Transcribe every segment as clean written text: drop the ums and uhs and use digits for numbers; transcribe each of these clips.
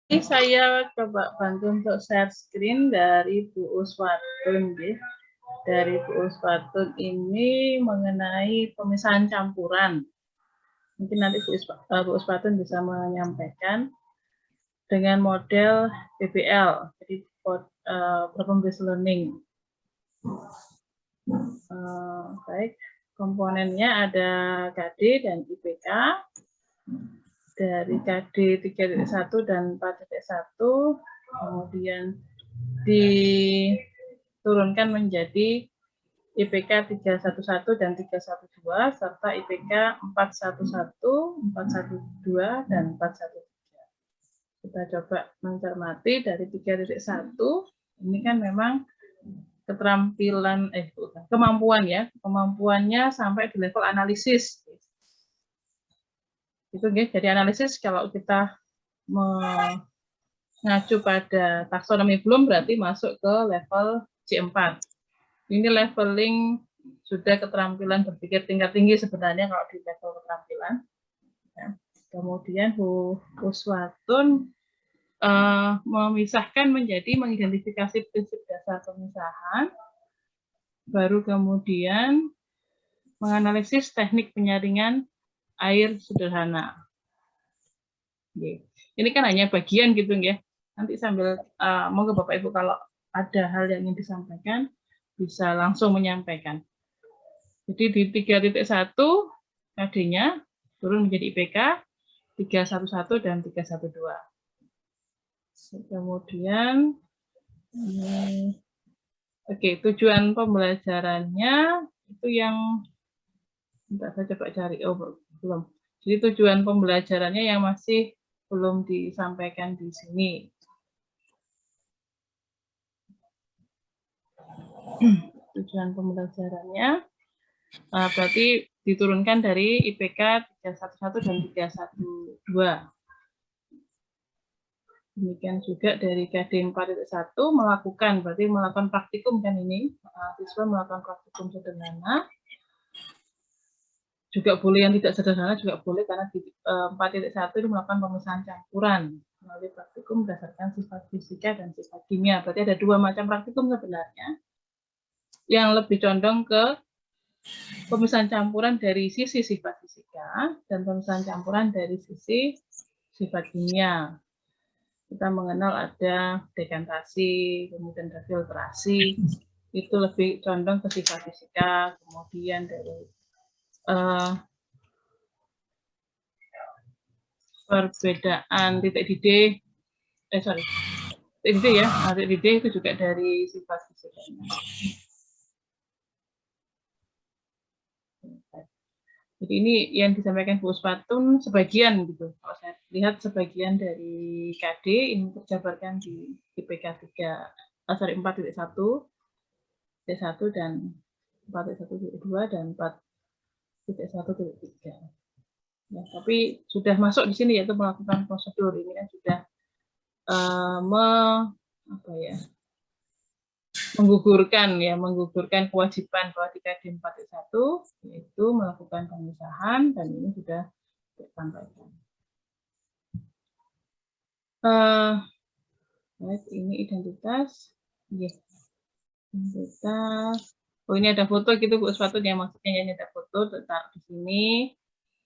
Ini saya coba bantu untuk share screen dari Bu Uswatun, ya. Dari Bu Uswatun ini mengenai pemisahan campuran. Mungkin nanti Bu Uswatun bisa menyampaikan dengan model PBL, jadi problem based learning. Baik, komponennya ada KD dan IPK. Dari KD 3.1 dan 4.1, kemudian diturunkan menjadi IPK 311 dan 312 serta IPK 411, 412 dan 413. Kita coba mencermati dari 3.1 ini kan memang keterampilan kemampuan ya, kemampuannya sampai di level analisis. Itu jadi analisis kalau kita mengacu pada taksonomi belum berarti masuk ke level C4. Ini leveling sudah keterampilan berpikir tingkat tinggi sebenarnya kalau di level keterampilan. Ya. Kemudian Bu Uswatun memisahkan menjadi mengidentifikasi prinsip dasar pemisahan, baru kemudian menganalisis teknik penyaringan air sederhana. Ini kan hanya bagian gitu ya. Nanti sambil monggo Bapak Ibu kalau ada hal yang ingin disampaikan bisa langsung menyampaikan. Jadi di 3.1 KD-nya turun menjadi IPK 311 dan 312. Kemudian tujuan pembelajarannya itu yang saya coba cari. Belum. Jadi tujuan pembelajarannya yang masih belum disampaikan di sini. Tujuan pembelajarannya berarti diturunkan dari IPK 311 dan 312. Demikian juga dari KD 4.1 melakukan praktikum kan ini, siswa melakukan praktikum sederhana. Juga boleh yang tidak sederhana juga boleh karena di 4.1 itu melakukan pemisahan campuran melalui praktikum berdasarkan sifat fisika dan sifat kimia. Berarti ada dua macam praktikum sebenarnya. Yang lebih condong ke pemisahan campuran dari sisi sifat fisika dan pemisahan campuran dari sisi sifat kimia. Kita mengenal ada dekantasi, kemudian ada filtrasi, itu lebih condong ke sifat fisika, kemudian dari perbedaan titik didih, titik didih ya, titik didih itu juga dari sifat fisikanya. Jadi ini yang disampaikan Bu Uswatun sebagian gitu. Kalau saya lihat sebagian dari KD ini terjabarkan di IPK 4.1, T1 dan 4.1.2 dan 4.1.3. Ya, tapi sudah masuk di sini yaitu melakukan prosedur ini kan sudah menggugurkan kewajiban bahwa di KD 4.1 yaitu melakukan pemisahan dan ini sudah disampaikan. Ini identitas. Identitas. Ini ada foto gitu Bu Uswatun yang maksudnya ini ada foto tetap di sini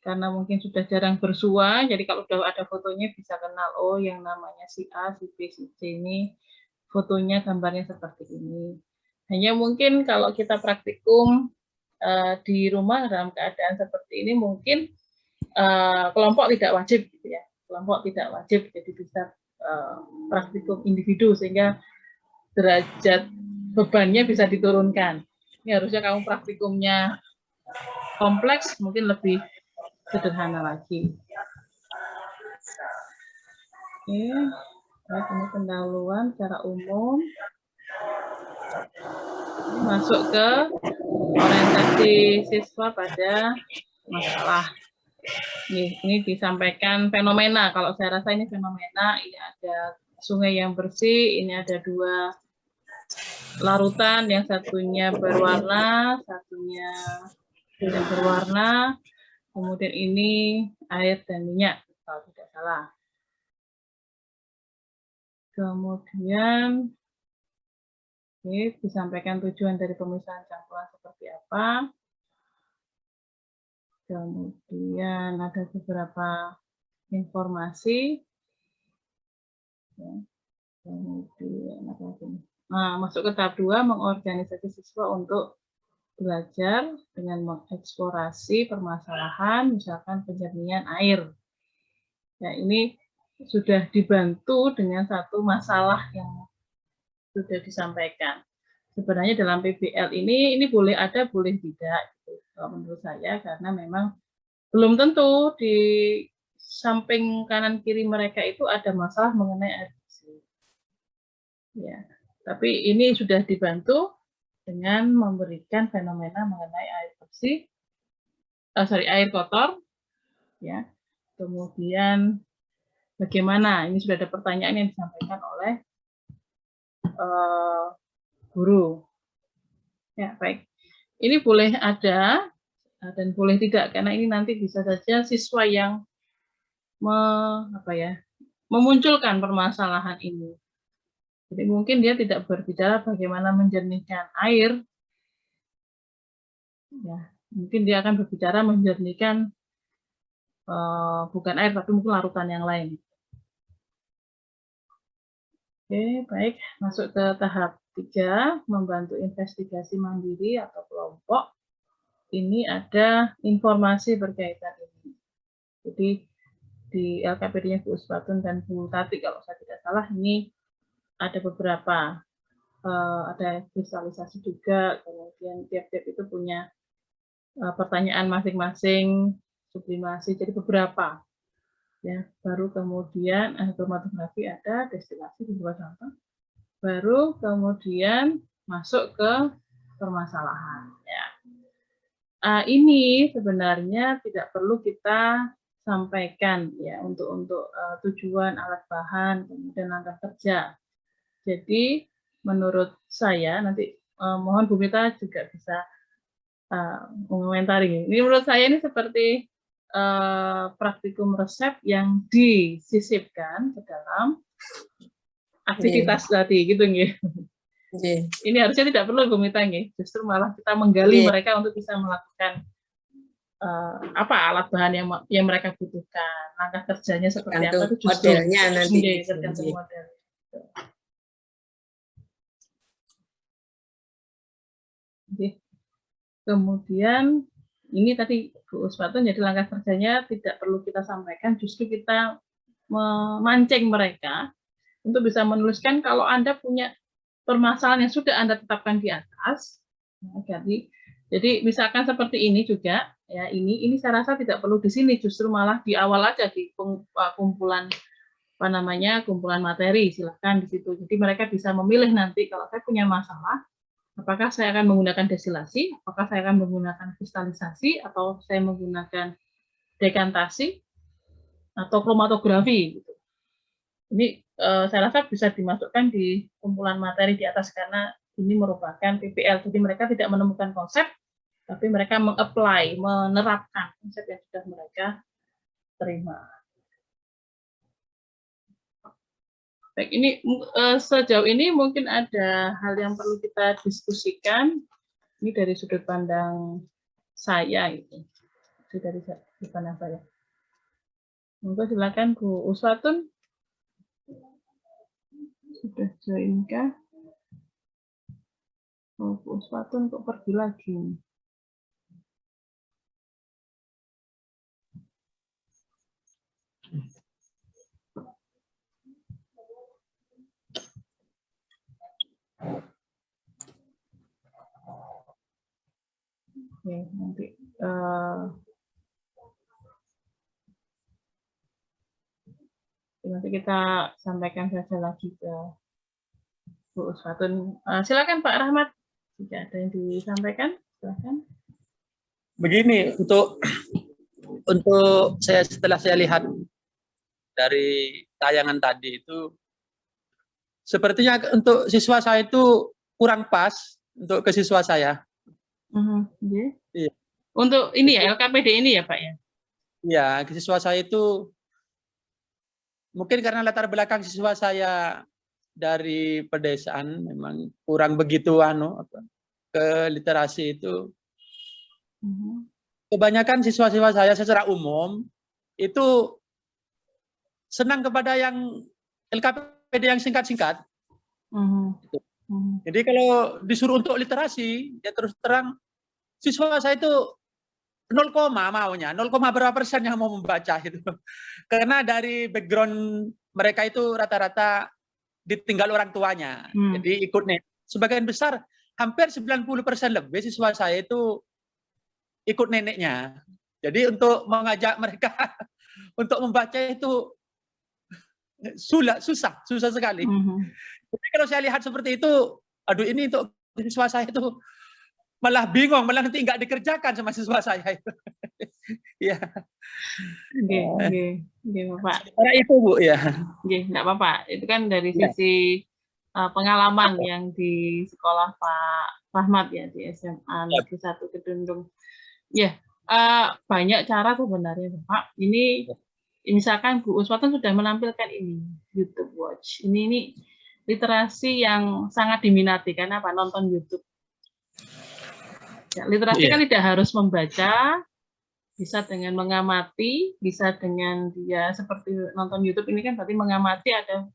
karena mungkin sudah jarang bersua, jadi kalau sudah ada fotonya bisa kenal yang namanya si A, si B, si C ini fotonya gambarnya seperti ini. Hanya mungkin kalau kita praktikum di rumah dalam keadaan seperti ini mungkin kelompok tidak wajib gitu ya. Kelompok tidak wajib jadi bisa praktikum individu sehingga derajat bebannya bisa diturunkan. Ini harusnya kamu praktikumnya kompleks mungkin lebih sederhana lagi. Ini pendahuluan secara umum. Ini masuk ke orientasi siswa pada masalah. Ini disampaikan fenomena. Kalau saya rasa ini fenomena. Ini ada sungai yang bersih. Ini ada dua larutan. Yang satunya berwarna, satunya tidak berwarna. Kemudian ini air dan minyak, kalau tidak salah. Kemudian disampaikan tujuan dari pemisahan campuran seperti apa. Kemudian ada beberapa informasi. Kemudian apa lagi? Nah, masuk ke tahap 2, mengorganisasi siswa untuk belajar dengan mengeksplorasi permasalahan, misalkan penjernihan air. Ya, ini sudah dibantu dengan satu masalah yang sudah disampaikan. Sebenarnya dalam PBL ini boleh ada, boleh tidak, gitu, menurut saya, karena memang belum tentu di samping kanan kiri mereka itu ada masalah mengenai air bersih. Ya, tapi ini sudah dibantu dengan memberikan fenomena mengenai air bersih, air kotor, ya. Kemudian bagaimana? Ini sudah ada pertanyaan yang disampaikan oleh guru. Ya, baik. Ini boleh ada dan boleh tidak, karena ini nanti bisa saja siswa yang memunculkan permasalahan ini. Jadi mungkin dia tidak berbicara bagaimana menjernihkan air, ya, mungkin dia akan berbicara menjernihkan bukan air, tapi mungkin larutan yang lain. Oke, baik. Masuk ke tahap 3, membantu investigasi mandiri atau kelompok. Ini ada informasi berkaitan ini. Jadi di LKPD-nya Bu Uswatun dan Bu Tati, kalau saya tidak salah, ini ada beberapa, ada kristalisasi juga, kemudian tiap-tiap itu punya pertanyaan masing-masing, sublimasi, jadi beberapa. Ya, baru kemudian kromatografi ada, destilasi di bawah contoh, baru kemudian masuk ke permasalahan. Ya. Ini sebenarnya tidak perlu kita sampaikan ya untuk tujuan, alat bahan, kemudian langkah kerja. Jadi menurut saya nanti mohon Bu Mita juga bisa mengomentari. Ini menurut saya ini seperti praktikum resep yang disisipkan ke dalam aktivitas tadi, gitu nggih. Ini harusnya tidak perlu Bu Mita nggih, justru malah kita menggali mereka untuk bisa melakukan apa alat bahan yang mereka butuhkan, langkah kerjanya seperti apa, itu justru modelnya nanti tergantung model. Kemudian ini tadi Bu Uswatun, jadi langkah kerjanya tidak perlu kita sampaikan, justru kita memancing mereka untuk bisa menuliskan kalau Anda punya permasalahan yang sudah Anda tetapkan di atas. Jadi misalkan seperti ini juga, ya ini saya rasa tidak perlu di sini, justru malah di awal aja di kumpulan kumpulan materi, silahkan di situ. Jadi mereka bisa memilih nanti kalau saya punya masalah, apakah saya akan menggunakan destilasi, apakah saya akan menggunakan kristalisasi, atau saya menggunakan dekantasi, atau kromatografi. Gitu. Ini saya rasa bisa dimasukkan di kumpulan materi di atas, karena ini merupakan PBL. Jadi mereka tidak menemukan konsep, tapi mereka mengapply, menerapkan konsep yang sudah mereka terima. Baik, ini sejauh ini mungkin ada hal yang perlu kita diskusikan. Ini dari sudut pandang saya, itu dari sudut pandang saya. Monggo silakan Bu Uswatun. Sudah join kah? Oh, Bu Uswatun kok pergi lagi? Oke, nanti kita sampaikan saja lagi ke Bu Uswatun. Silakan Pak Rahmat, jika ada yang disampaikan, silakan. Begini, untuk saya setelah saya lihat dari tayangan tadi itu, sepertinya untuk siswa saya itu kurang pas untuk ke siswa saya. Iya. Untuk ini ya, LKPD ini ya Pak ya? Iya, ke siswa saya itu mungkin karena latar belakang siswa saya dari pedesaan memang kurang begitu ke literasi itu. Kebanyakan siswa-siswa saya secara umum itu senang kepada yang LKPD yang singkat-singkat. Jadi kalau disuruh untuk literasi, ya terus terang siswa saya itu 0, maunya 0, berapa persen yang mau membaca itu. Karena dari background mereka itu rata-rata ditinggal orang tuanya. Jadi ikut nih. Sebagian besar hampir 90% lebih siswa saya itu ikut neneknya. Jadi untuk mengajak mereka untuk membaca itu susah sekali. Jadi kalau saya lihat seperti itu, aduh ini untuk siswa saya itu malah bingung, malah nanti nggak dikerjakan sama siswa saya itu. Ya. Oke, Bapak. Karena itu Bu ya. Oke, nggak apa-apa. Itu kan dari sisi pengalaman yang di sekolah Pak Rahmat ya di SMA Negeri 1 Kedundung. Ya, banyak cara sebenarnya Bapak. Ini misalkan Bu Uswatun sudah menampilkan ini YouTube Watch. Ini literasi yang sangat diminati karena apa? Nonton YouTube. Ya, literasi kan tidak harus membaca, bisa dengan mengamati, bisa dengan dia seperti nonton YouTube ini kan berarti mengamati ada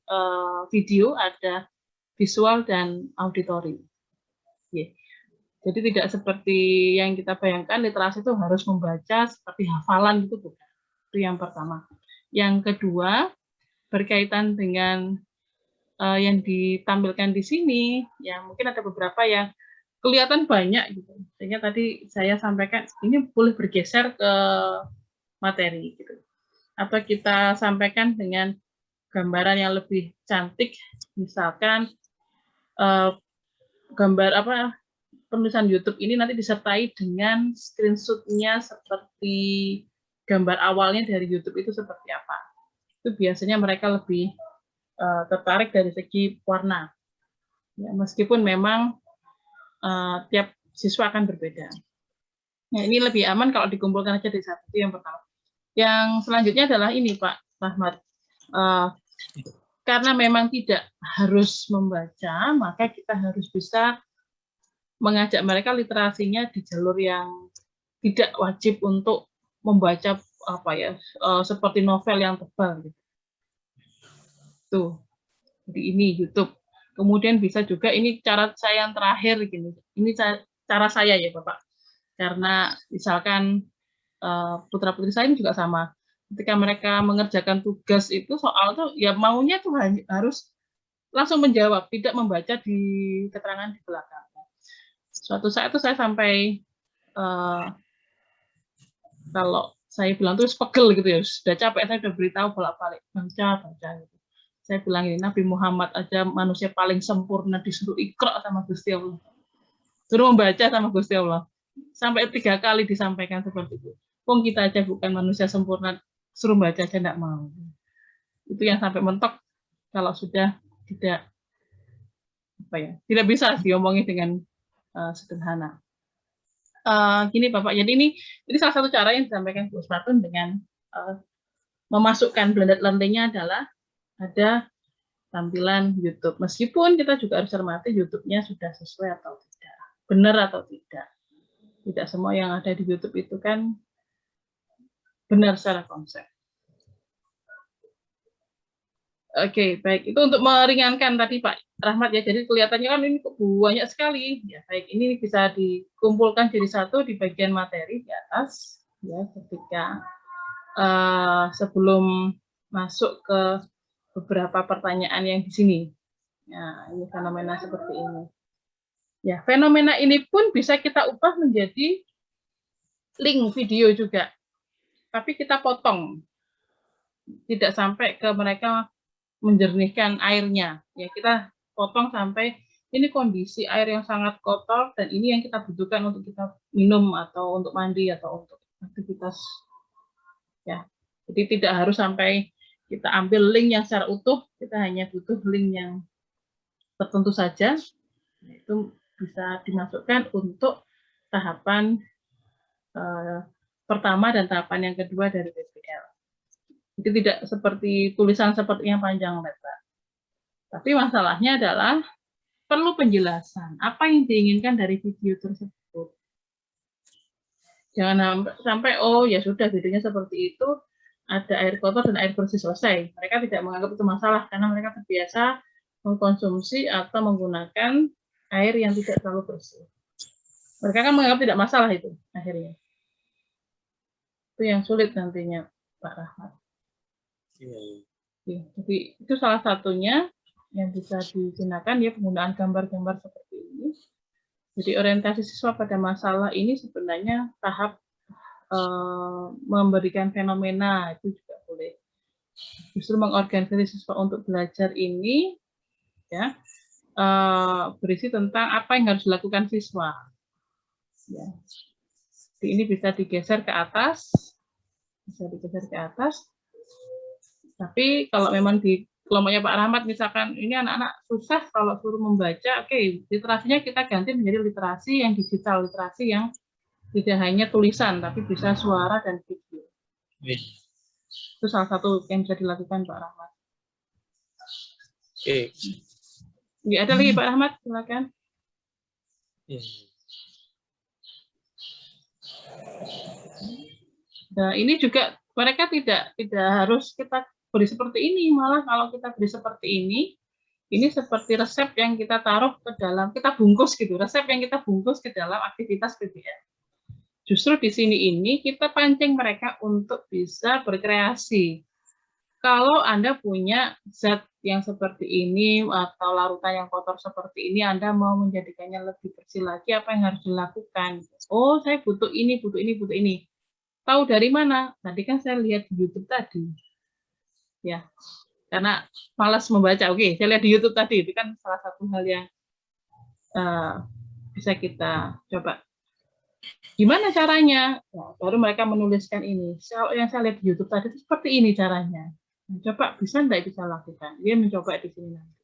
video, ada visual dan auditory. Jadi tidak seperti yang kita bayangkan literasi itu harus membaca seperti hafalan gitu bukan. Itu yang pertama. Yang kedua berkaitan dengan yang ditampilkan di sini, ya mungkin ada beberapa yang kelihatan banyak gitu. Sehingga tadi saya sampaikan ini boleh bergeser ke materi gitu. Atau kita sampaikan dengan gambaran yang lebih cantik, misalkan gambar penulisan YouTube ini nanti disertai dengan screenshot-nya seperti gambar awalnya dari YouTube itu seperti apa. Itu biasanya mereka lebih tertarik dari segi warna. Ya, meskipun memang tiap siswa akan berbeda. Nah, ini lebih aman kalau dikumpulkan aja di satu, yang pertama. Yang selanjutnya adalah ini Pak Rahmat. Karena memang tidak harus membaca, maka kita harus bisa mengajak mereka literasinya di jalur yang tidak wajib untuk membaca seperti novel yang tebal gitu. Tuh. Jadi ini YouTube. Kemudian bisa juga ini cara saya yang terakhir gini. Ini cara saya ya Bapak. Karena misalkan putra-putri saya ini juga sama. Ketika mereka mengerjakan tugas itu soal tuh ya maunya tuh harus langsung menjawab, tidak membaca di keterangan di belakang. Suatu saat itu saya sampai kalau saya bilang tuh pegel gitu ya, sudah capek saya udah beritahu bolak-balik baca gitu. Saya bilang ini Nabi Muhammad aja manusia paling sempurna disuruh iqra sama Gusti Allah. Suruh membaca sama Gusti Allah. Sampai 3 kali disampaikan seperti itu. Wong kita aja bukan manusia sempurna, suruh baca aja enggak mau. Itu yang sampai mentok kalau sudah tidak tidak bisa diomongi dengan sederhana. Gini Bapak, jadi ini salah satu cara yang disampaikan Bu Uswatun dengan memasukkan blended learning-nya adalah ada tampilan YouTube. Meskipun kita juga harus cermati YouTube-nya sudah sesuai atau tidak, benar atau tidak. Tidak semua yang ada di YouTube itu kan benar secara konsep. Oke, baik. Itu untuk meringankan tadi Pak Rahmat ya. Jadi kelihatannya kan ini banyak sekali. Ya, baik. Ini bisa dikumpulkan jadi satu di bagian materi di atas. Ya, ketika sebelum masuk ke beberapa pertanyaan yang di sini. Nah, ini fenomena seperti ini. Ya, fenomena ini pun bisa kita ubah menjadi link video juga. Tapi kita potong. Tidak sampai ke mereka menjernihkan airnya. Ya, kita potong sampai ini kondisi air yang sangat kotor dan ini yang kita butuhkan untuk kita minum atau untuk mandi atau untuk aktivitas. Ya. Jadi tidak harus sampai kita ambil link yang secara utuh, kita hanya butuh link yang tertentu saja. Itu bisa dimasukkan untuk tahapan pertama dan tahapan yang kedua dari PBL. Jadi tidak seperti tulisan seperti yang panjang lebar. Tapi masalahnya adalah perlu penjelasan apa yang diinginkan dari video tersebut. Jangan sampai oh ya sudah videonya seperti itu, ada air kotor dan air bersih selesai. Mereka tidak menganggap itu masalah karena mereka terbiasa mengkonsumsi atau menggunakan air yang tidak terlalu bersih. Mereka kan menganggap tidak masalah itu akhirnya. Itu yang sulit nantinya, Pak Rahmat. Jadi itu salah satunya yang bisa digunakan ya, penggunaan gambar-gambar seperti ini. Jadi orientasi siswa pada masalah ini sebenarnya tahap memberikan fenomena itu juga boleh. Justru mengorganisasi siswa untuk belajar ini ya berisi tentang apa yang harus dilakukan siswa. Ya. Jadi ini bisa digeser ke atas, Tapi kalau memang di kelompoknya Pak Rahmat misalkan ini anak-anak susah kalau suruh membaca, oke, literasinya kita ganti menjadi literasi yang digital, literasi yang tidak hanya tulisan tapi bisa suara dan video. Itu salah satu yang bisa dilakukan Pak Rahmat. Oke. Ya, ada lagi Pak Rahmat, silakan. Nah, ini juga mereka tidak harus kita beri seperti ini, malah kalau kita beri seperti ini seperti resep yang kita taruh ke dalam, kita bungkus gitu, resep yang kita bungkus ke dalam aktivitas PBL. Justru di sini ini kita pancing mereka untuk bisa berkreasi. Kalau Anda punya zat yang seperti ini atau larutan yang kotor seperti ini, Anda mau menjadikannya lebih bersih lagi, apa yang harus dilakukan? Oh, saya butuh ini, butuh ini, butuh ini. Tahu dari mana? Tadi kan saya lihat di YouTube tadi. Ya, karena malas membaca. Oke, saya lihat di YouTube tadi. Itu kan salah satu hal yang bisa kita coba. Gimana caranya? Nah, baru mereka menuliskan ini. Yang saya lihat di YouTube tadi itu seperti ini caranya. Nah, coba bisa enggak bisa lakukan? Dia mencoba di sini nanti.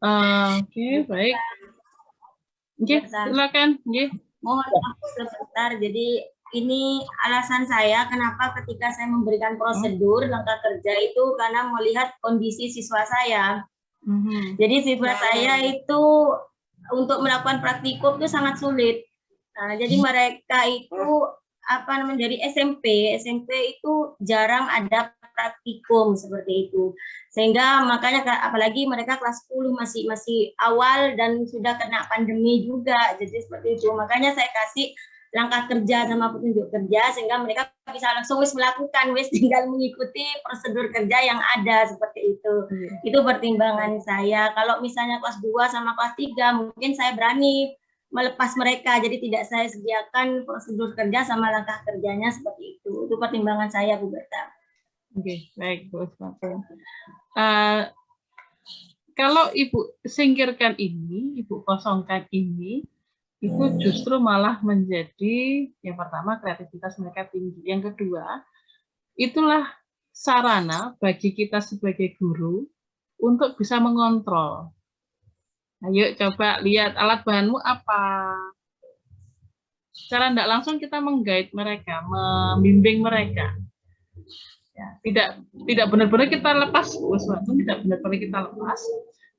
Oke, baik. Oke, silakan. Mohon aku sebentar. Jadi ini alasan saya kenapa ketika saya memberikan prosedur langkah kerja itu karena melihat kondisi siswa saya. Jadi siswa saya itu untuk melakukan praktikum itu sangat sulit. Nah, jadi mereka itu jadi SMP itu jarang ada praktikum seperti itu. Sehingga makanya apalagi mereka kelas 10 masih awal dan sudah kena pandemi juga. Jadi seperti itu. Makanya saya kasih langkah kerja sama petunjuk kerja sehingga mereka bisa langsung melakukan tinggal mengikuti prosedur kerja yang ada seperti itu. Itu pertimbangan saya. Kalau misalnya kelas 2 sama kelas 3 mungkin saya berani melepas mereka, jadi tidak saya sediakan prosedur kerja sama langkah kerjanya seperti itu. Itu pertimbangan saya, Bu Berta. Oke, baik, Bu Usman. Kalau Ibu singkirkan ini, Ibu kosongkan ini, itu justru malah menjadi yang pertama kreativitas mereka tinggi. Yang kedua, itulah sarana bagi kita sebagai guru untuk bisa mengontrol. Ayo coba lihat alat bahanmu apa. Secara tidak langsung kita meng-guide mereka, membimbing mereka. Ya, tidak benar-benar kita lepas, tidak benar-benar kita lepas,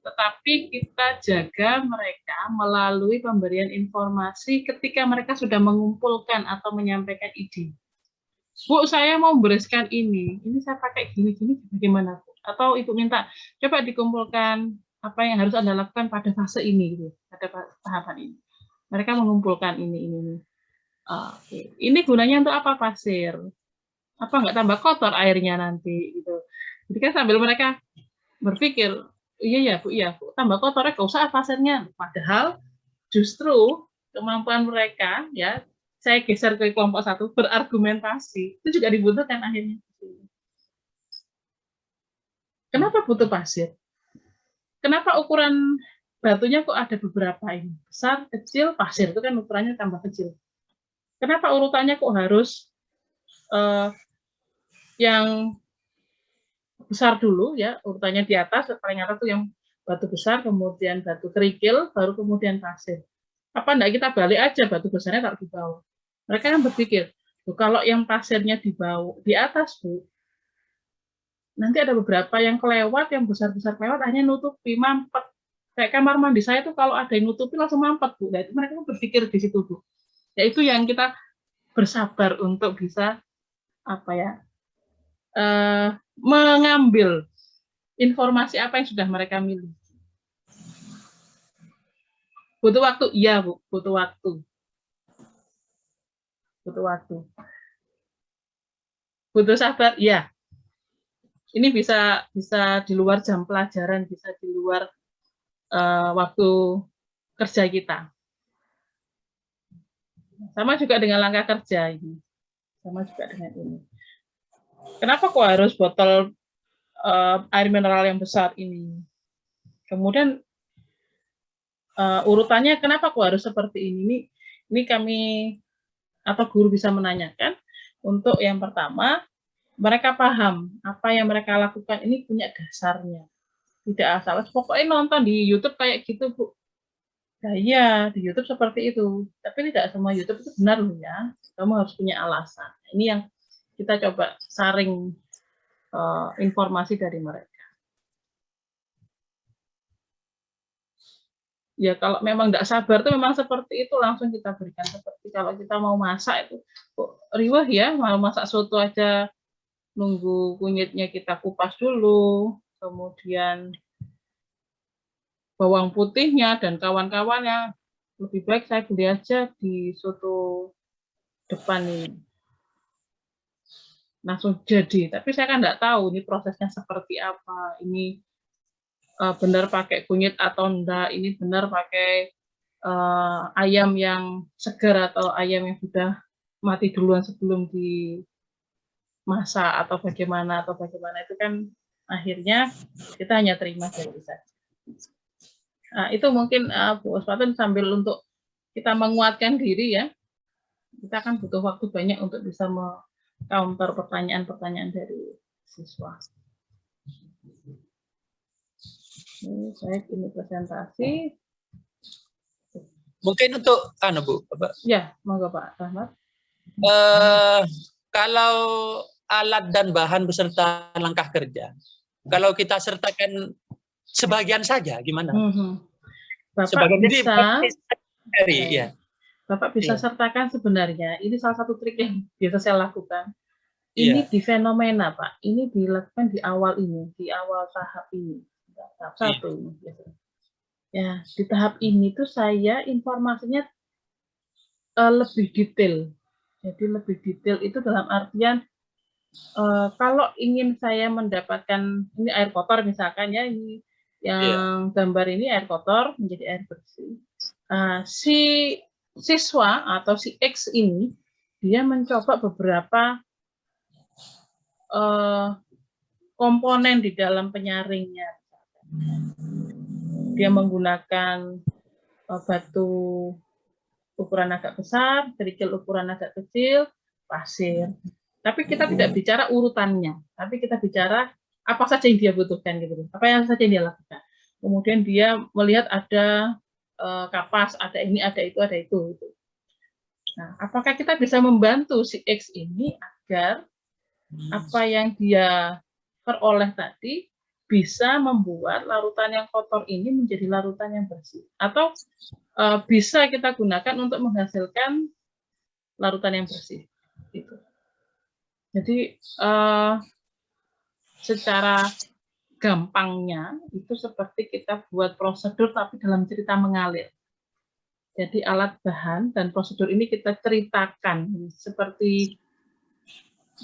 tetapi kita jaga mereka melalui pemberian informasi ketika mereka sudah mengumpulkan atau menyampaikan ide. Bu, saya mau bereskan ini saya pakai gini-gini, bagaimana Bu? Atau Ibu minta, coba dikumpulkan apa yang harus Anda lakukan pada fase ini, gitu, pada tahapan ini. Mereka mengumpulkan ini. Oke. Ini gunanya untuk apa pasir? Apa nggak tambah kotor airnya nanti? Gitu. Jadi kan sambil mereka berpikir, iya Bu, tambah kotornya nggak usah pasirnya. Padahal justru kemampuan mereka, ya, saya geser ke kelompok 1, berargumentasi, itu juga dibutuhkan akhirnya. Kenapa butuh pasir? Kenapa ukuran batunya kok ada beberapa ini? Besar, kecil, pasir itu kan ukurannya tambah kecil. Kenapa urutannya kok harus yang besar dulu ya, urutannya di atas, paling atas itu yang batu besar, kemudian batu kerikil, baru kemudian pasir. Apa enggak kita balik aja, batu besarnya taruh di bawah. Mereka kan berpikir, kalau yang pasirnya di bawah, di atas Bu, nanti ada beberapa yang kelewat, yang besar-besar kelewat, akhirnya nutupi, mampet. Kayak kamar mandi saya tuh kalau ada yang nutupi langsung mampet, Bu. Nah, itu mereka berpikir di situ, Bu. Ya itu yang kita bersabar untuk bisa apa ya, mengambil informasi apa yang sudah mereka miliki. Butuh waktu, iya Bu, butuh waktu. Butuh waktu. Butuh sabar, iya. Ini bisa di luar jam pelajaran, bisa di luar waktu kerja kita. Sama juga dengan langkah kerja ini. Sama juga dengan ini. Kenapa kok harus botol air mineral yang besar ini? Kemudian urutannya kenapa kok harus seperti ini? Ini kami atau guru bisa menanyakan. Untuk yang pertama, mereka paham apa yang mereka lakukan ini punya dasarnya. Tidak asal, pokoknya nonton di YouTube kayak gitu, Bu. Nah, iya, di YouTube seperti itu. Tapi tidak semua YouTube itu benar loh ya. Kamu harus punya alasan. Ini yang kita coba saring informasi dari mereka. Ya kalau memang tidak sabar itu memang seperti itu, langsung kita berikan. Seperti kalau kita mau masak itu, kok riweh ya, mau masak soto aja nunggu kunyitnya kita kupas dulu, kemudian bawang putihnya dan kawan-kawannya, lebih baik saya beli aja di soto depan ini. Langsung jadi, tapi saya kan tidak tahu ini prosesnya seperti apa, ini benar pakai kunyit atau enggak, ini benar pakai ayam yang segar atau ayam yang sudah mati duluan sebelum dimasak atau bagaimana itu kan akhirnya kita hanya terima saja. Nah, itu mungkin Bu Oswatun sambil untuk kita menguatkan diri ya, kita kan butuh waktu banyak untuk bisa counter pertanyaan-pertanyaan dari siswa. Ini saya ini presentasi. Mungkin untuk Bu, ya, monggo Pak Rahmat. Kalau alat dan bahan beserta langkah kerja, kalau kita sertakan sebagian saja, gimana? Bapak sebagian bisa, ya. Bapak bisa sertakan sebenarnya. Ini salah satu trik yang biasa saya lakukan. Ini di fenomena, Pak. Ini dilakukan di awal ini, di awal tahap ini, tahap satu ini. Ya, di tahap ini tuh saya informasinya lebih detail. Jadi lebih detail itu dalam artian kalau ingin saya mendapatkan ini air kotor misalkan ya, ini yang gambar ini air kotor menjadi air bersih. Si siswa atau si X ini dia mencoba beberapa komponen di dalam penyaringnya. Dia menggunakan batu ukuran agak besar, kerikil ukuran agak kecil, pasir. Tapi kita tidak bicara urutannya, tapi kita bicara apa saja yang dia butuhkan gitu, apa yang saja yang dia lakukan. Kemudian dia melihat ada kapas, ada ini, ada itu, ada itu. Nah, apakah kita bisa membantu si X ini agar apa yang dia peroleh tadi bisa membuat larutan yang kotor ini menjadi larutan yang bersih, atau bisa kita gunakan untuk menghasilkan larutan yang bersih. Gitu. Jadi secara gampangnya itu seperti kita buat prosedur tapi dalam cerita mengalir. Jadi alat bahan dan prosedur ini kita ceritakan seperti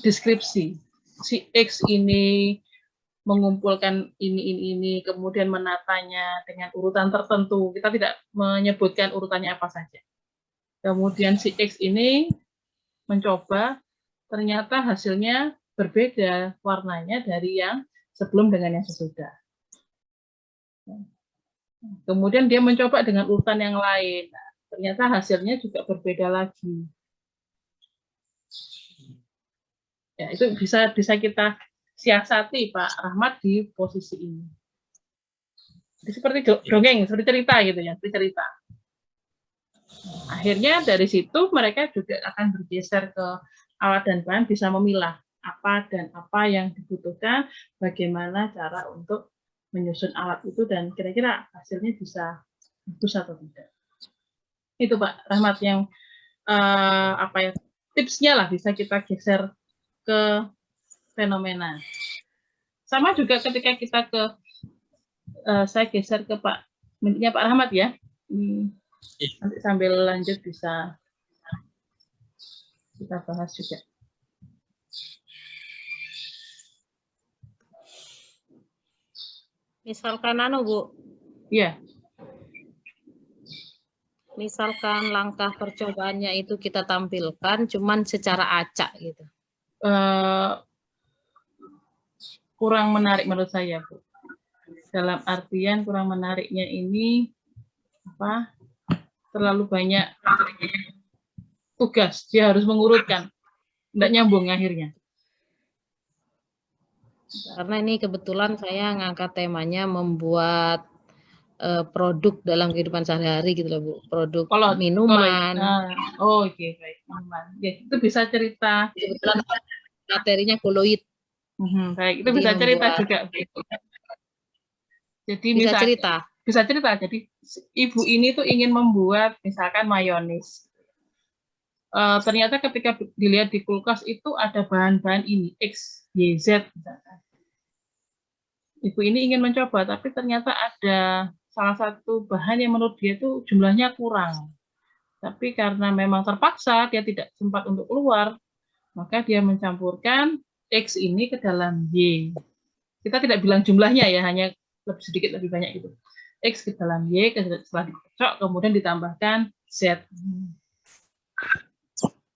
deskripsi. Si X ini mengumpulkan ini, kemudian menatanya dengan urutan tertentu. Kita tidak menyebutkan urutannya apa saja. Kemudian si X ini mencoba, ternyata hasilnya berbeda warnanya dari yang sebelum dengan yang sesudah. Kemudian dia mencoba dengan urutan yang lain. Nah, ternyata hasilnya juga berbeda lagi. Ya, itu bisa kita siasati Pak Rahmat di posisi ini. Jadi seperti dongeng, seperti cerita gitu ya, seperti cerita. Akhirnya dari situ mereka juga akan bergeser ke alat dan bahan, bisa memilah apa dan apa yang dibutuhkan, bagaimana cara untuk menyusun alat itu, dan kira-kira hasilnya bisa bagus atau tidak. Itu Pak Rahmat yang apa ya, tipsnya lah, bisa kita geser ke fenomena. Sama juga ketika kita ke saya geser ke Pak Rahmat ya. Nanti sambil lanjut bisa kita bahas juga. Misalkan Bu. Iya. Misalkan langkah percobaannya itu kita tampilkan cuman secara acak gitu. Kurang menarik menurut saya, Bu. Dalam artian kurang menariknya ini apa? Terlalu banyak tugas, dia harus mengurutkan. Tidak nyambung akhirnya. Karena ini kebetulan saya ngangkat temanya membuat produk dalam kehidupan sehari-hari gitu loh Bu. Produk minuman. Oke, baik. Minuman. Ya, itu bisa cerita. Kebetulan materinya koloid. Baik, itu bisa cerita juga. Jadi bisa cerita. Bisa cerita. Jadi ibu ini tuh ingin membuat misalkan mayonis. Ternyata ketika dilihat di kulkas itu ada bahan-bahan ini X, Y, Z misalkan. Ibu ini ingin mencoba, tapi ternyata ada salah satu bahan yang menurut dia itu jumlahnya kurang. Tapi karena memang terpaksa, dia tidak sempat untuk keluar, maka dia mencampurkan X ini ke dalam Y. Kita tidak bilang jumlahnya ya, hanya lebih sedikit lebih banyak itu. X ke dalam Y, setelah dikocok, kemudian ditambahkan Z.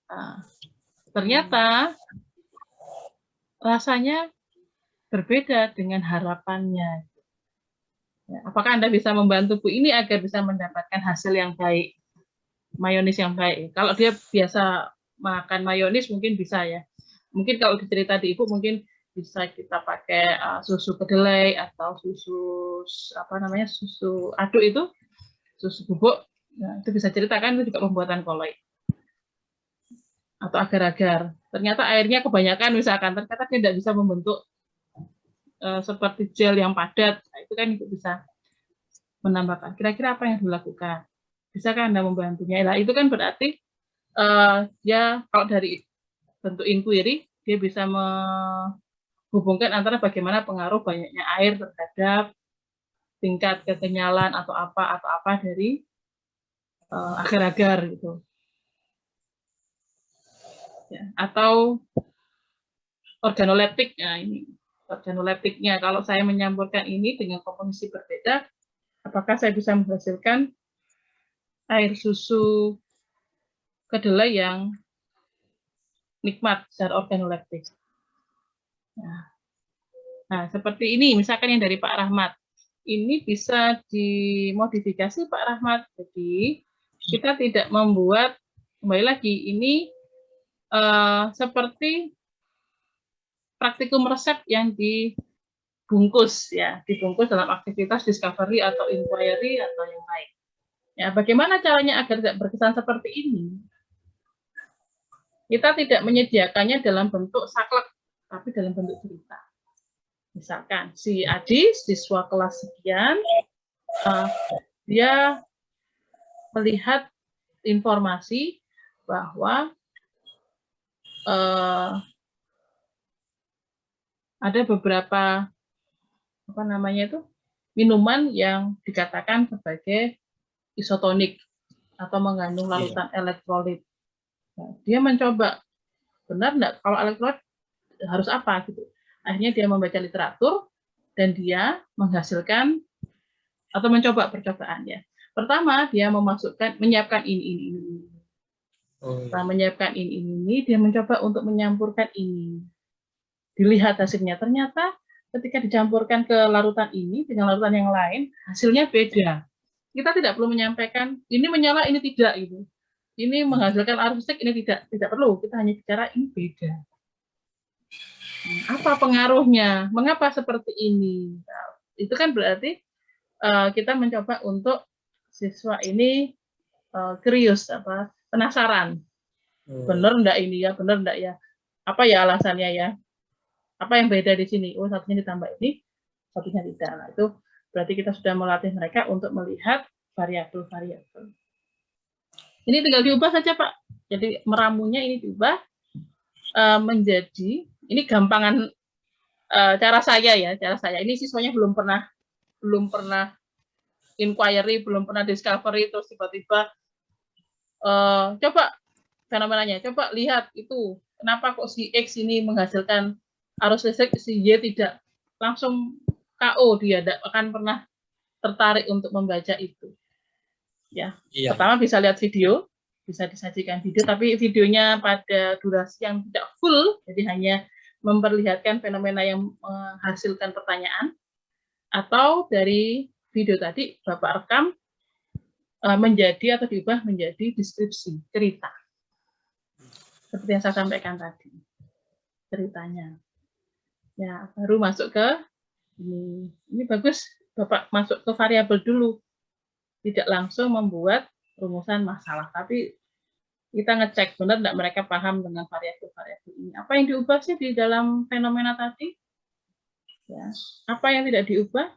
Nah, ternyata rasanya berbeda dengan harapannya. Ya, apakah Anda bisa membantu Bu ini agar bisa mendapatkan hasil yang baik, mayonis yang baik? Kalau dia biasa makan mayonis mungkin bisa ya. Mungkin kalau dicerita di Ibu mungkin bisa kita pakai susu kedelai atau susu apa namanya, susu aduk itu, susu bubuk. Nah, itu bisa ceritakan itu juga pembuatan koloid atau agar-agar. Ternyata airnya kebanyakan misalkan, ternyata dia tidak bisa membentuk seperti gel yang padat. Nah, itu kan bisa menambahkan. Kira-kira apa yang dilakukan? Bisakah Anda membantunya? Nah, itu kan berarti ya kalau dari bentuk inquiry dia bisa menghubungkan antara bagaimana pengaruh banyaknya air terhadap tingkat kekenyalan atau apa dari agar-agar gitu. Ya, atau organoleptik. Nah, ini organoleptiknya, kalau saya menyampurkan ini dengan komposisi berbeda, apakah saya bisa menghasilkan air susu kedelai yang nikmat secara organoleptik. Nah, seperti ini, misalkan yang dari Pak Rahmat. Ini bisa dimodifikasi Pak Rahmat. Jadi, kita tidak membuat, kembali lagi, ini seperti praktikum resep yang dibungkus ya, dibungkus dalam aktivitas discovery atau inquiry atau yang lain. Ya, bagaimana caranya agar tidak berkesan seperti ini? Kita tidak menyediakannya dalam bentuk saklek, tapi dalam bentuk cerita. Misalkan si Adi, siswa kelas sekian, dia melihat informasi bahwa ada beberapa apa namanya itu minuman yang dikatakan sebagai isotonik atau mengandung larutan elektrolit. Nah, dia mencoba benar enggak kalau elektrolit harus apa gitu. Akhirnya dia membaca literatur dan dia menghasilkan atau mencoba percobaannya. Pertama dia menyiapkan ini. Setelah menyiapkan ini, dia mencoba untuk menyampurkan ini. Dilihat hasilnya, ternyata ketika dicampurkan ke larutan ini dengan larutan yang lain, hasilnya beda. Kita tidak perlu menyampaikan ini menyala, ini tidak gitu. Ini menghasilkan arus listrik, ini tidak perlu. Kita hanya bicara ini beda. Apa pengaruhnya? Mengapa seperti ini? Nah, itu kan berarti kita mencoba untuk siswa ini curious, penasaran. Benar enggak ini ya? Benar enggak ya? apa ya alasannya ya? Apa yang beda di sini? Oh, satunya ditambah ini, satunya tidak. Nah, itu berarti kita sudah melatih mereka untuk melihat variabel-variabel. Ini tinggal diubah saja, Pak. Jadi meramunya ini diubah menjadi, ini gampangan cara saya ya, cara saya. Ini siswanya belum pernah inquiry, belum pernah discovery, terus tiba-tiba coba fenomenanya, coba lihat itu, kenapa kok si X ini menghasilkan arus listrik, si Y tidak, langsung KO, dia tidak akan pernah tertarik untuk membaca itu. Ya, iya. Pertama bisa lihat video, bisa disajikan video, tapi videonya pada durasi yang tidak full, jadi hanya memperlihatkan fenomena yang menghasilkan pertanyaan, atau dari video tadi Bapak rekam menjadi atau diubah menjadi deskripsi, cerita. Seperti yang saya sampaikan tadi, ceritanya. Ya, baru masuk ke ini. Ini bagus, Bapak masuk ke variabel dulu. Tidak langsung membuat rumusan masalah, tapi kita ngecek benar tidak mereka paham dengan variabel-variabel ini. Apa yang diubah sih di dalam fenomena tadi? Ya, apa yang tidak diubah?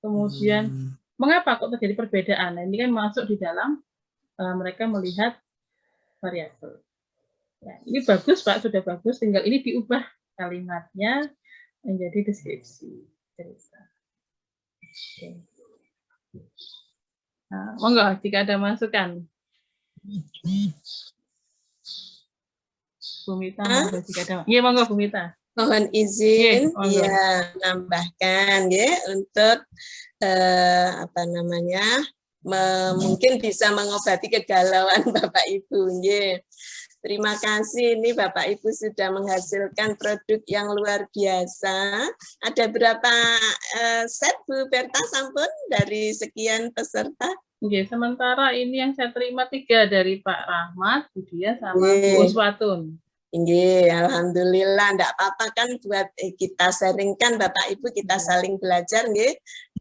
Kemudian mengapa kok terjadi perbedaan? Nah, ini kan masuk di dalam mereka melihat variabel. Ya, ini bagus Pak, sudah bagus. Tinggal ini diubah kalimatnya menjadi deskripsi cerita. Oke. Nah, monggo jika ada masukan. Bu Mita, monggo jika ada. Iya, monggo Bu Mita. Mohon izin ya menambahkan ya untuk apa namanya mungkin bisa mengobati kegalauan Bapak Ibu ya. Terima kasih, ini Bapak Ibu sudah menghasilkan produk yang luar biasa. Ada berapa set Bu Berta sampun dari sekian peserta? Oke, sementara ini yang saya terima 3 dari Pak Rahmat, Bu Dia, sama Bu Uswatun. Inggih, alhamdulillah, enggak apa-apa kan buat kita sharingkan Bapak Ibu, kita saling belajar nggih.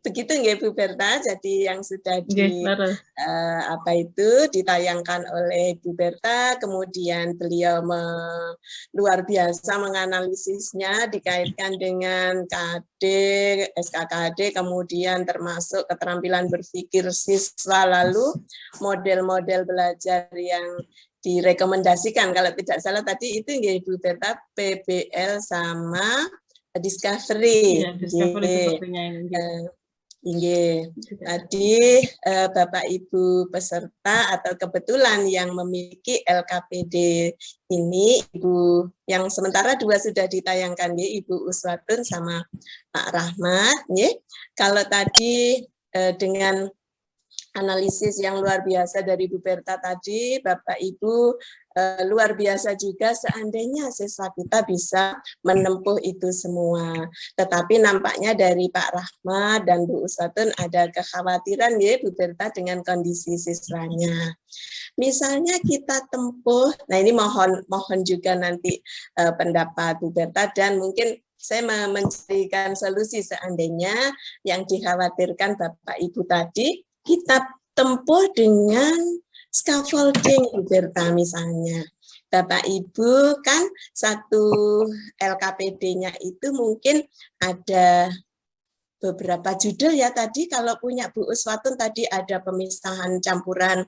Begitu nggih Bu Berta, jadi yang sudah apa itu ditayangkan oleh Bu Berta, kemudian beliau luar biasa menganalisisnya dikaitkan dengan KD, SKKD, kemudian termasuk keterampilan berpikir siswa, lalu model-model belajar yang direkomendasikan, kalau tidak salah tadi itu ya Ibu Berta, PBL sama Discovery. Ya, Discovery ini. Tadi Bapak Ibu peserta atau kebetulan yang memiliki LKPD ini Ibu, yang sementara 2 sudah ditayangkan ya, Ibu Uswatun sama Pak Rahmat ya. Kalau tadi dengan analisis yang luar biasa dari Bu Berta tadi, Bapak Ibu luar biasa juga seandainya siswa kita bisa menempuh itu semua. Tetapi nampaknya dari Pak Rahmat dan Bu Uswatun ada kekhawatiran ya Bu Berta dengan kondisi siswanya. Misalnya kita tempuh, nah ini mohon juga nanti pendapat Bu Berta, dan mungkin saya mencarikan solusi seandainya yang dikhawatirkan Bapak Ibu tadi, kita tempuh dengan scaffolding Bu Berta misalnya. Bapak Ibu kan satu LKPD-nya itu mungkin ada beberapa judul ya tadi, kalau punya Bu Uswatun tadi ada pemisahan campuran,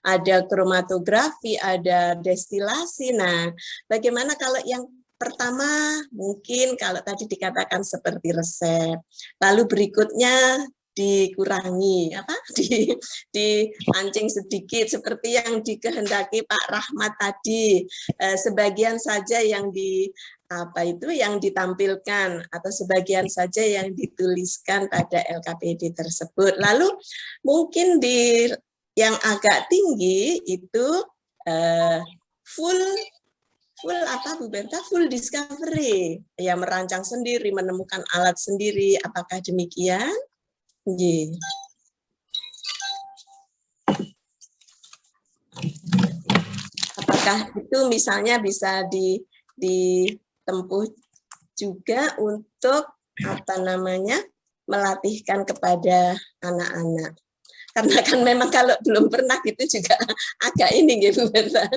ada kromatografi, ada destilasi. Nah, bagaimana kalau yang pertama mungkin kalau tadi dikatakan seperti resep, lalu berikutnya dikurangi dipancing sedikit seperti yang dikehendaki Pak Rahmat tadi, sebagian saja yang yang ditampilkan atau sebagian saja yang dituliskan pada LKPD tersebut. Lalu mungkin di yang agak tinggi itu full apa Bu Berta, full discovery, ya merancang sendiri, menemukan alat sendiri, apakah demikian? Yeah. Apakah itu misalnya bisa ditempuh juga untuk melatihkan kepada anak-anak? Karena kan memang kalau belum pernah gitu juga agak ini gitu, Bu Berta.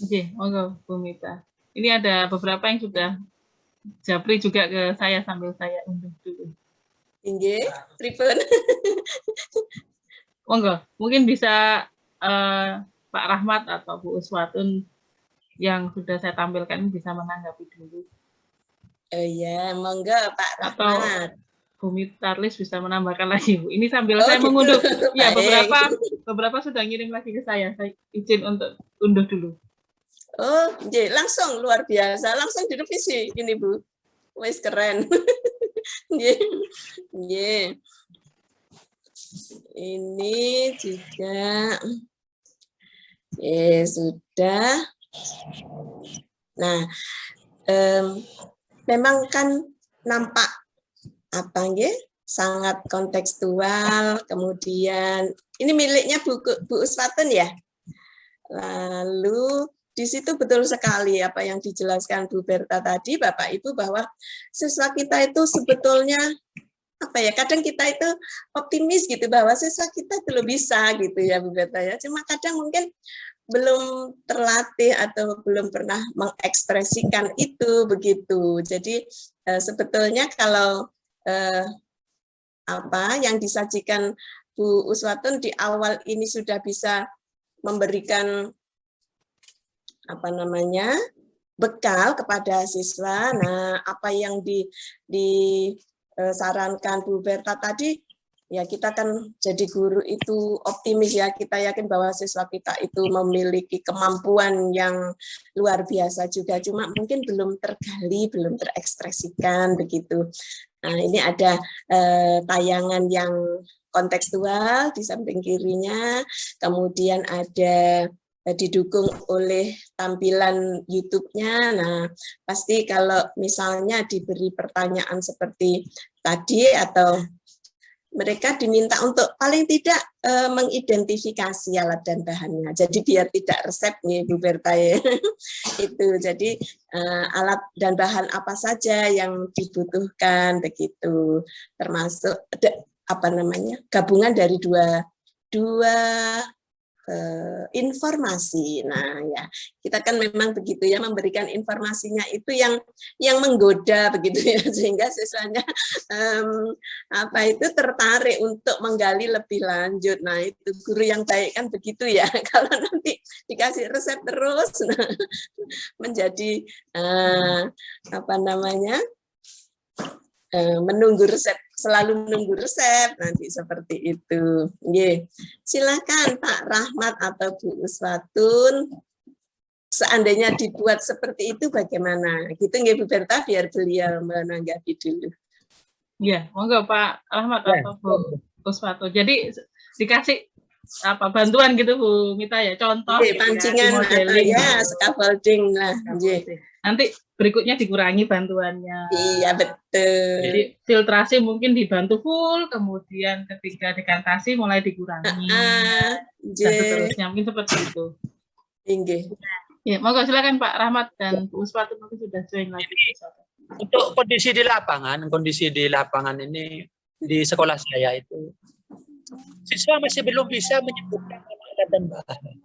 Oke, monggo Bu Mita. Ini ada beberapa yang sudah japri juga ke saya sambil saya unduh dulu. Nggih, pripun? Monggo, mungkin bisa Pak Rahmat atau Bu Uswatun yang sudah saya tampilkan bisa menanggapi dulu. Oh ya, monggo Pak Rahmat. Atau Bu Mitarlis bisa menambahkan lagi, Bu. Ini sambil saya mengunduh. Ya, beberapa sudah ngirim lagi ke saya. Saya izin untuk unduh dulu. Oh, nggih, langsung luar biasa, langsung direvisi ini Bu. Wes keren. Nggih. Nggih. Ini juga sudah. Nah, memang kan nampak apa nggih? Sangat kontekstual, kemudian ini miliknya Bu Uswatun ya. Lalu di situ betul sekali apa yang dijelaskan Bu Berta tadi, Bapak Ibu, bahwa siswa kita itu sebetulnya apa ya, kadang kita itu optimis gitu bahwa siswa kita itu bisa gitu ya Bu Berta ya. Cuma kadang mungkin belum terlatih atau belum pernah mengekspresikan itu begitu. Jadi sebetulnya kalau apa yang disajikan Bu Uswatun di awal ini sudah bisa memberikan apa namanya bekal kepada siswa. Nah, apa yang disarankan Bu Berta tadi, ya kita kan jadi guru itu optimis ya, kita yakin bahwa siswa kita itu memiliki kemampuan yang luar biasa juga, cuma mungkin belum tergali, belum terekspresikan begitu. Nah, ini ada tayangan yang kontekstual di samping kirinya, kemudian ada didukung oleh tampilan YouTube-nya. Nah, pasti kalau misalnya diberi pertanyaan seperti tadi atau mereka diminta untuk paling tidak mengidentifikasi alat dan bahannya. Jadi biar tidak resep nih Bu Berta ya. Itu. Jadi alat dan bahan apa saja yang dibutuhkan begitu. Termasuk apa namanya? Gabungan dari dua informasi. Nah, ya, kita kan memang begitu ya, memberikan informasinya itu yang menggoda begitu ya, sehingga siswanya apa itu tertarik untuk menggali lebih lanjut. Nah, itu guru yang baik kan begitu ya. Kalau nanti dikasih resep terus nah, menjadi apa namanya? Menunggu resep, selalu menunggu resep nanti seperti itu. Nggih. Silakan Pak Rahmat atau Bu Uswatun, seandainya dibuat seperti itu bagaimana? Gitu nggih Bu Berta, biar beliau menanggapi dulu. Ya, monggo Pak Rahmat atau Bu Uswatun. Jadi dikasih apa bantuan gitu Bu Mita ya, contoh pancingan atau ya scaffolding lah. Nanti berikutnya dikurangi bantuannya. Iya betul. Jadi filtrasi mungkin dibantu full, kemudian ketika dekantasi mulai dikurangi. Dan seterusnya mungkin seperti itu. Inggih. Ya, monggo silakan Pak Rahmat dan Bu Uswatun mungkin sudah join lagi. Untuk kondisi di lapangan ini di sekolah saya itu siswa masih belum bisa menyebutkan nama alat dan bahan.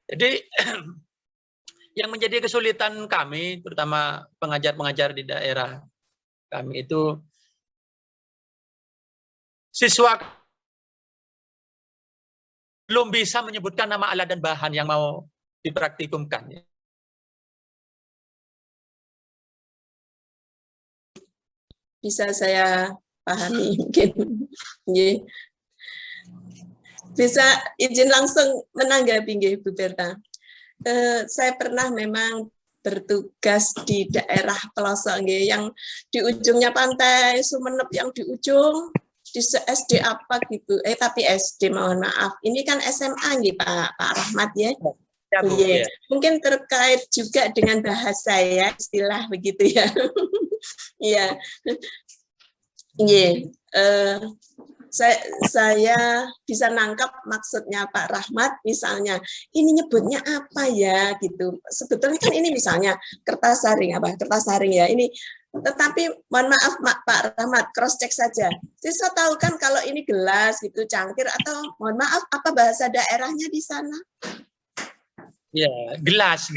Jadi yang menjadi kesulitan kami, terutama pengajar-pengajar di daerah kami itu, siswa belum bisa menyebutkan nama alat dan bahan yang mau dipraktikumkan. Bisa saya pahami mungkin. Bisa izin langsung menanggapi nggih Bu Berta. Saya pernah memang bertugas di daerah pelosok nggih, yang di ujungnya pantai Sumeneb, yang di ujung di SD apa gitu. Tapi SD, mohon maaf. Ini kan SMA nggih Pak Rahmat ya. Ya, Bu, ya. Mungkin terkait juga dengan bahasa ya, istilah begitu ya. Iya. Iya. Saya bisa nangkap maksudnya Pak Rahmat, misalnya ini nyebutnya apa ya gitu. Sebetulnya kan ini misalnya kertas saring ya, ini Tetapi mohon maaf Pak Rahmat, cross check saja. Siswa tahu kan kalau ini gelas gitu, cangkir, atau mohon maaf apa bahasa daerahnya di sana? Ya, gelas.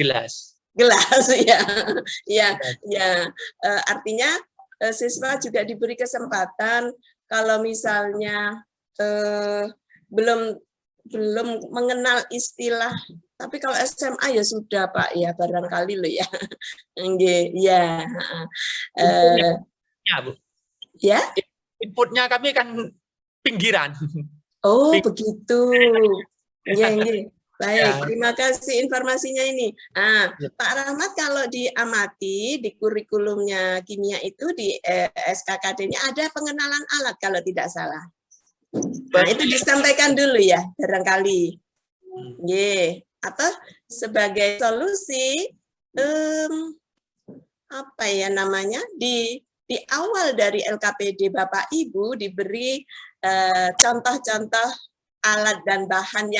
Gelas ya. Artinya siswa juga diberi kesempatan kalau misalnya belum mengenal istilah. Tapi kalau SMA ya sudah Pak ya, barangkali loh ya. Ya. Ya, Bu. Ya. Inputnya kami kan pinggiran. Oh, begitu. Ya. Baik, terima kasih informasinya ini. Pak Rahmat, kalau diamati di kurikulumnya kimia itu di SKKD-nya ada pengenalan alat kalau tidak salah. Nah, itu disampaikan dulu ya, barangkali. Atau sebagai solusi apa ya namanya, di awal dari LKPD Bapak Ibu diberi contoh-contoh alat dan bahan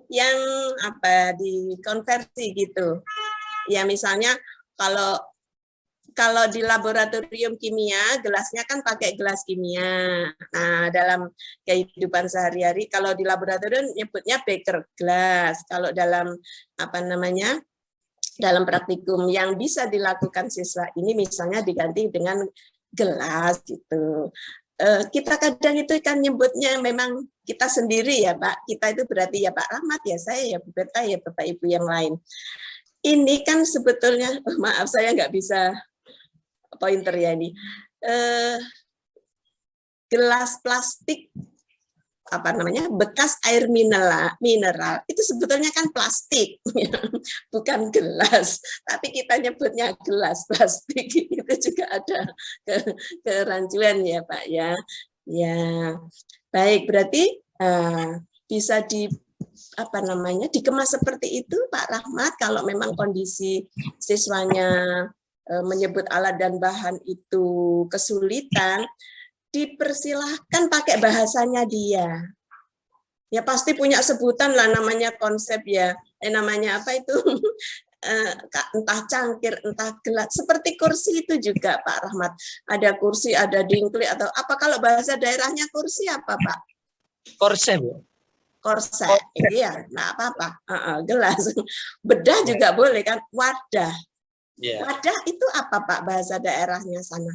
yang apa dikonversi gitu. Ya misalnya kalau di laboratorium kimia, gelasnya kan pakai gelas kimia. Nah, dalam kehidupan sehari-hari, kalau di laboratorium nyebutnya beker glass. Kalau dalam apa namanya, dalam praktikum yang bisa dilakukan siswa ini, misalnya diganti dengan gelas gitu. Kita kadang itu kan nyebutnya memang kita sendiri ya Pak. Kita itu berarti ya Pak Rahmat, ya saya, ya Bu Berta, ya Bapak Ibu yang lain. Ini kan sebetulnya, maaf saya nggak bisa pointer ya ini, gelas plastik apa namanya, bekas air mineral itu sebetulnya kan plastik, bukan gelas, tapi kita nyebutnya gelas plastik. Itu juga ada kerancuan ya Pak ya. Ya baik, berarti bisa apa namanya, dikemas seperti itu Pak Rahmat. Kalau memang kondisi siswanya menyebut alat dan bahan itu kesulitan, dipersilahkan pakai bahasanya dia. Ya pasti punya sebutan lah, namanya konsep ya. Namanya apa itu? Entah cangkir, entah gelas. Seperti kursi itu juga Pak Rahmat. Ada kursi, ada dingklik atau apa. Kalau bahasa daerahnya kursi apa Pak? Korse, Bu. Korse, iya, nah apa-apa. Gelas. Bedah juga boleh kan? Wadah. Wadah itu apa Pak bahasa daerahnya sana?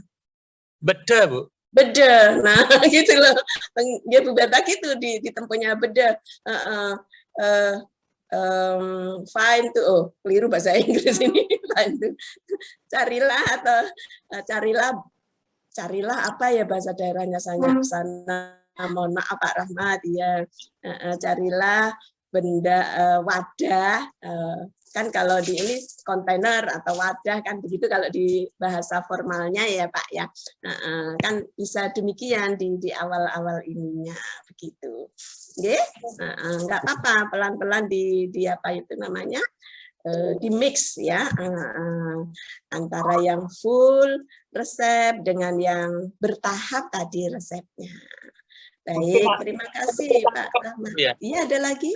Beda, Bu. Beda, nah gitu loh. Dia Bu Berta gitu ditempuhnya beda. Fine tuh, keliru bahasa Inggris ini. Fine tuh. Carilah atau carilah apa ya bahasa daerahnya sana. Mohon maaf Pak Rahmat ya. Carilah benda wadah. Kan kalau di ini kontainer atau wadah kan begitu kalau di bahasa formalnya ya Pak ya. Kan bisa demikian di awal-awal ininya begitu. Nggih? Enggak apa-apa, pelan-pelan di apa itu namanya? Di mix ya, antara yang full resep dengan yang bertahap tadi resepnya. Baik, terima kasih Pak Rahmat. Iya, ada lagi?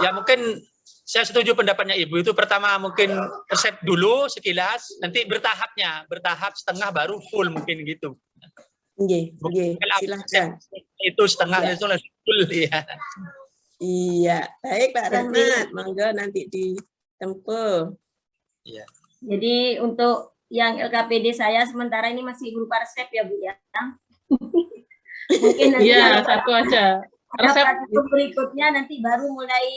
Ya mungkin saya setuju pendapatnya Ibu, itu pertama mungkin resep dulu sekilas, nanti bertahap setengah baru full mungkin gitu. Nggih, silakan. Itu setengah itu full ya. Iya, baik Pak Rahmat, monggo nanti ditempuh. Iya. Jadi untuk yang LKPD saya sementara ini masih berupa resep ya Bu ya. Mungkin nanti satu aja. Resep berikutnya nanti baru mulai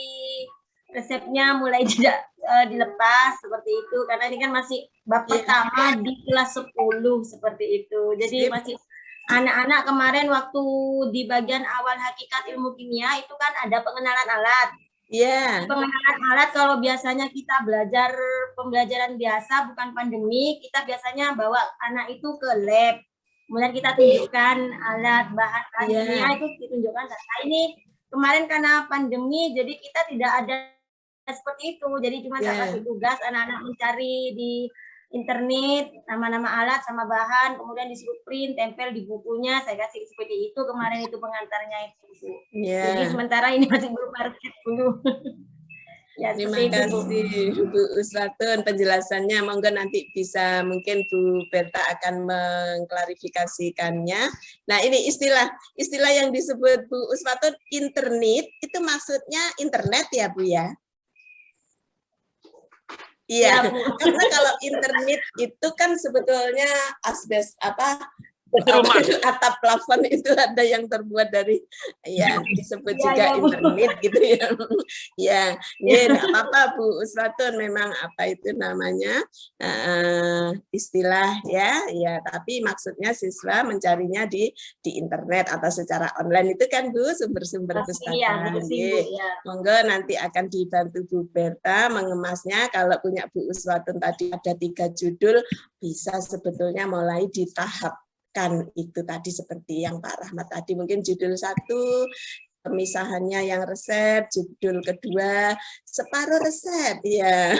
resepnya mulai tidak dilepas seperti itu, karena ini kan masih bab pertama di kelas 10 seperti itu. Jadi masih anak-anak kemarin waktu di bagian awal hakikat ilmu kimia itu kan ada pengenalan alat. Pengenalan alat kalau biasanya kita belajar pembelajaran biasa bukan pandemi, kita biasanya bawa anak itu ke lab. Kemudian kita tunjukkan alat bahan kimia itu ditunjukkan. Nah ini kemarin karena pandemi jadi kita tidak ada seperti itu. Jadi cuma saya kasih tugas anak-anak mencari di internet nama-nama alat sama bahan, kemudian disuruh print, tempel di bukunya. Saya kasih seperti itu kemarin itu pengantarnya itu. Jadi sementara ini masih berupa resep dulu. Ya, terima seperti itu, kasih Bu Uswatun penjelasannya. Monggo nanti bisa mungkin Bu Berta akan mengklarifikasikannya. Nah, ini istilah yang disebut Bu Uswatun internet itu maksudnya internet ya Bu ya? Iya, Ya, Bu. karena kalau internet itu kan sebetulnya asbes atap plafon itu ada yang terbuat dari ya disebut juga internet gitu ya. Ya, enggak apa-apa Bu Uswatun, memang apa itu namanya istilah ya, tapi maksudnya siswa mencarinya di internet atau secara online itu kan Bu, sumber-sumber pustaka. Monggo nanti akan dibantu Bu Berta mengemasnya. Kalau punya Bu Uswatun tadi ada 3 judul, bisa sebetulnya mulai di tahap kan itu tadi seperti yang Pak Rahmat tadi, mungkin judul 1 pemisahannya yang resep, judul kedua separuh resep ya.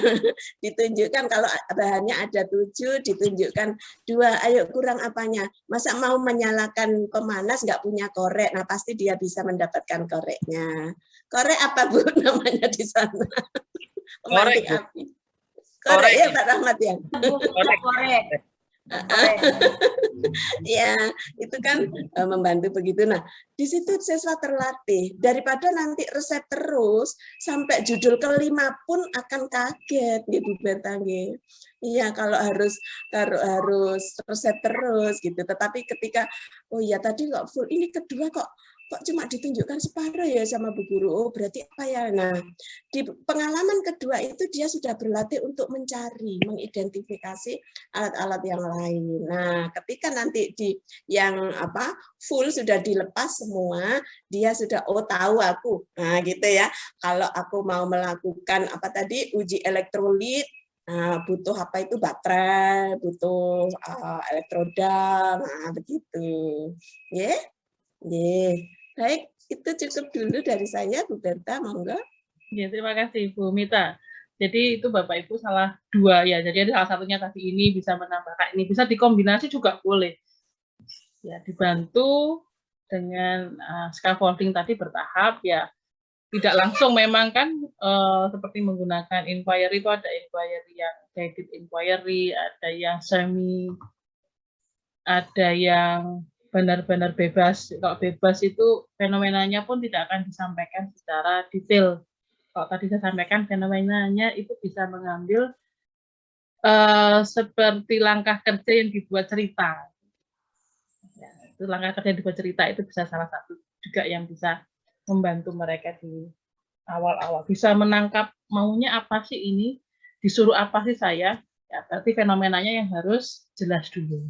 Ditunjukkan kalau bahannya ada 7, ditunjukkan 2, ayo kurang apanya, masa mau menyalakan pemanas nggak punya korek, nah pasti dia bisa mendapatkan koreknya. Korek apa Bu namanya di sana? Pemantik api. Korek ya Pak Rahmat ya? Korek. Ya, itu kan membantu begitu. Nah, di situ siswa terlatih. Daripada nanti resep terus sampai judul ke-5 pun akan kaget, Bu Berta. Iya, kalau harus resep terus gitu. Tetapi ketika oh iya tadi kok full, ini kedua kok cuma ditunjukkan separuh ya sama Bu Guru. Oh, berarti apa ya? Nah, di pengalaman kedua itu dia sudah berlatih untuk mencari, mengidentifikasi alat-alat yang lain. Nah, ketika nanti di yang full sudah dilepas semua, dia sudah tahu aku. Nah, gitu ya. Kalau aku mau melakukan uji elektrolit, butuh apa itu baterai, butuh elektroda, nah begitu. Ya. Baik, itu cukup dulu dari saya, Bu Berta, monggo. Ya, terima kasih Bu Mita. Jadi itu Bapak Ibu salah 2 ya. Jadi ada salah satunya tadi ini bisa menambahkan ini, bisa dikombinasi juga boleh. Ya, dibantu dengan scaffolding tadi bertahap ya. Tidak langsung memang kan seperti menggunakan inquiry itu ada inquiry yang guided inquiry, ada yang semi, ada yang benar-benar bebas. Kalau bebas itu fenomenanya pun tidak akan disampaikan secara detail. Kalau tadi saya sampaikan fenomenanya itu bisa mengambil seperti langkah kerja yang dibuat cerita. Ya, itu langkah kerja yang dibuat cerita itu bisa salah satu juga yang bisa membantu mereka di awal-awal. Bisa menangkap maunya apa sih ini, disuruh apa sih saya, ya berarti fenomenanya yang harus jelas dulu.